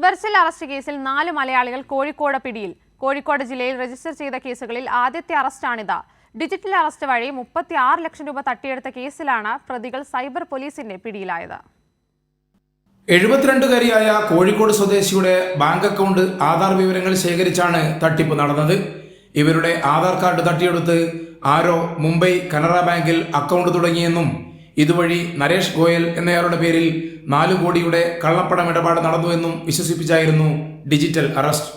ഉബർസെൽ arrest കേസിൽ 4 മലയാളികൾ കോഴിക്കോട് പിടിയിൽ. കോഴിക്കോട് ജില്ലയിൽ രജിസ്റ്റർ ചെയ്ത കേസുകളിൽ ആദ്യത്തെ അറസ്റ്റാണിത്. ഡിജിറ്റൽ അറസ്റ്റ് വഴി 36 ലക്ഷം രൂപ തട്ടിയെടുത്ത കേസിലാണ് പ്രതികൾ സൈബർ പോലീസിന്റെ പിടിയിലായത്. 72-കാരിയായ കോഴിക്കോട് സ്വദേശിയുടെ ബാങ്ക് അക്കൗണ്ട് ആധാർ വിവരങ്ങൾ ശേഖരിച്ചാണ് തട്ടിപ്പ് നടന്നത്. ഇവരുടെ ആധാർ കാർഡ് തട്ടിയെടുത്ത് ആരോ മുംബൈ കനറ ബാങ്കിൽ അക്കൗണ്ട് തുടങ്ങിയെന്നും ഇതുവഴി നരേഷ് ഗോയൽ എന്നയാളുടെ പേരിൽ 4 കോടിയുടെ കള്ളപ്പണം ഇടപാട് നടന്നുവെന്നും വിശ്വസിപ്പിച്ചായിരുന്നു ഡിജിറ്റൽ അറസ്റ്റ്.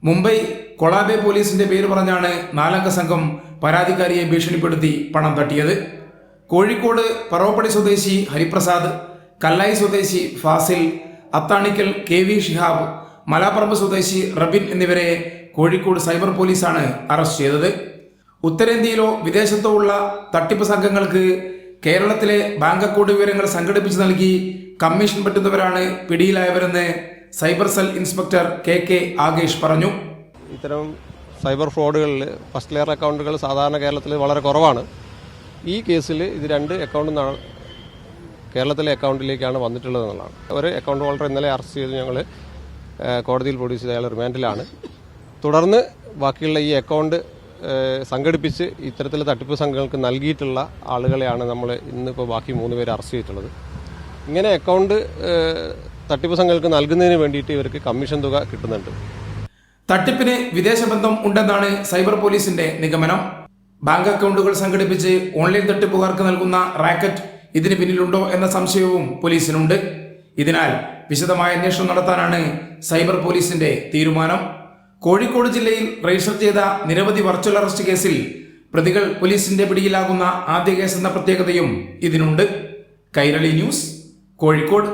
മുംബൈ കൊളാബെ പോലീസിന്റെ പേര് പറഞ്ഞാണ് 4-അംഗ സംഘം പരാതിക്കാരിയെ ഭീഷണിപ്പെടുത്തി പണം തട്ടിയത്. കോഴിക്കോട് പറവപ്പടി സ്വദേശി ഹരിപ്രസാദ്, കല്ലായി സ്വദേശി ഫാസിൽ, അത്താണിക്കൽ KV ഷിഹാബ്, മലാപ്പറമ്പ് സ്വദേശി റബിൻ എന്നിവരെ കോഴിക്കോട് സൈബർ പോലീസാണ് അറസ്റ്റ് ചെയ്തത്. ഉത്തരേന്ത്യയിലോ വിദേശത്തോ ഉള്ള തട്ടിപ്പ് സംഘങ്ങൾക്ക് കേരളത്തിലെ ബാങ്ക് അക്കൗണ്ട് വിവരങ്ങൾ സംഘടിപ്പിച്ച് നൽകി കമ്മീഷൻ പറ്റുന്നവരാണ് പിടിയിലായവരെന്ന് cyber cell inspector KK Akesh പറഞ്ഞു. ഇത്തരം സൈബർ ഫ്രോഡുകളിൽ ഫസ്റ്റ് ലെയർ അക്കൗണ്ടുകൾ സാധാരണ കേരളത്തിൽ വളരെ കുറവാണ്. ഈ കേസിൽ ഇത് 2 അക്കൗണ്ട് കേരളത്തിലെ അക്കൗണ്ടിലേക്കാണ് വന്നിട്ടുള്ളതെന്നുള്ളതാണ്. ഒരു അക്കൗണ്ട് ഹോൾഡർ ഇന്നലെ അറസ്റ്റ് ചെയ്ത് ഞങ്ങൾ കോടതിയിൽ പ്രൊഡ്യൂസ് ചെയ്ത് അയാൾ റിമാൻഡിലാണ്. തുടർന്ന് ബാക്കിയുള്ള ഈ അക്കൗണ്ട് സംഘടിപ്പിച്ച് ഇത്തരത്തിലെ തട്ടിപ്പ് സംഘങ്ങൾക്ക് നൽകിയിട്ടുള്ള ആളുകളെയാണ് നമ്മൾ ഇന്നിപ്പോൾ ബാക്കി 3 പേരെ അറസ്റ്റ് ചെയ്തിട്ടുള്ളത്. ഇങ്ങനെ അക്കൗണ്ട് തട്ടിപ്പ് സംഘങ്ങൾക്ക് നൽകുന്നതിന് വേണ്ടിയിട്ട് ഇവർക്ക് കമ്മീഷൻ തുക കിട്ടുന്നുണ്ട്. തട്ടിപ്പിന് വിദേശ ബന്ധം ഉണ്ടെന്നാണ് സൈബർ പോലീസിന്റെ നിഗമനം. ബാങ്ക് അക്കൗണ്ടുകൾ സംഘടിപ്പിച്ച് ഓൺലൈൻ തട്ടിപ്പുകാർക്ക് നൽകുന്ന റാക്കറ്റ് ഇതിന് പിന്നിലുണ്ടോ എന്ന സംശയവും പോലീസിനുണ്ട്. ഇതിനാൽ വിശദമായ അന്വേഷണം നടത്താനാണ് സൈബർ പോലീസിന്റെ തീരുമാനം. കോഴിക്കോട് ജില്ലയിൽ രജിസ്റ്റർ ചെയ്ത നിരവധി വെർച്വൽ അറസ്റ്റ് കേസിൽ പ്രതികൾ പോലീസിന്റെ പിടിയിലാകുന്ന ആദ്യ കേസെന്ന പ്രത്യേകതയും ഇതിനുണ്ട്. കൈരളി ന്യൂസ്, കോഴിക്കോട്.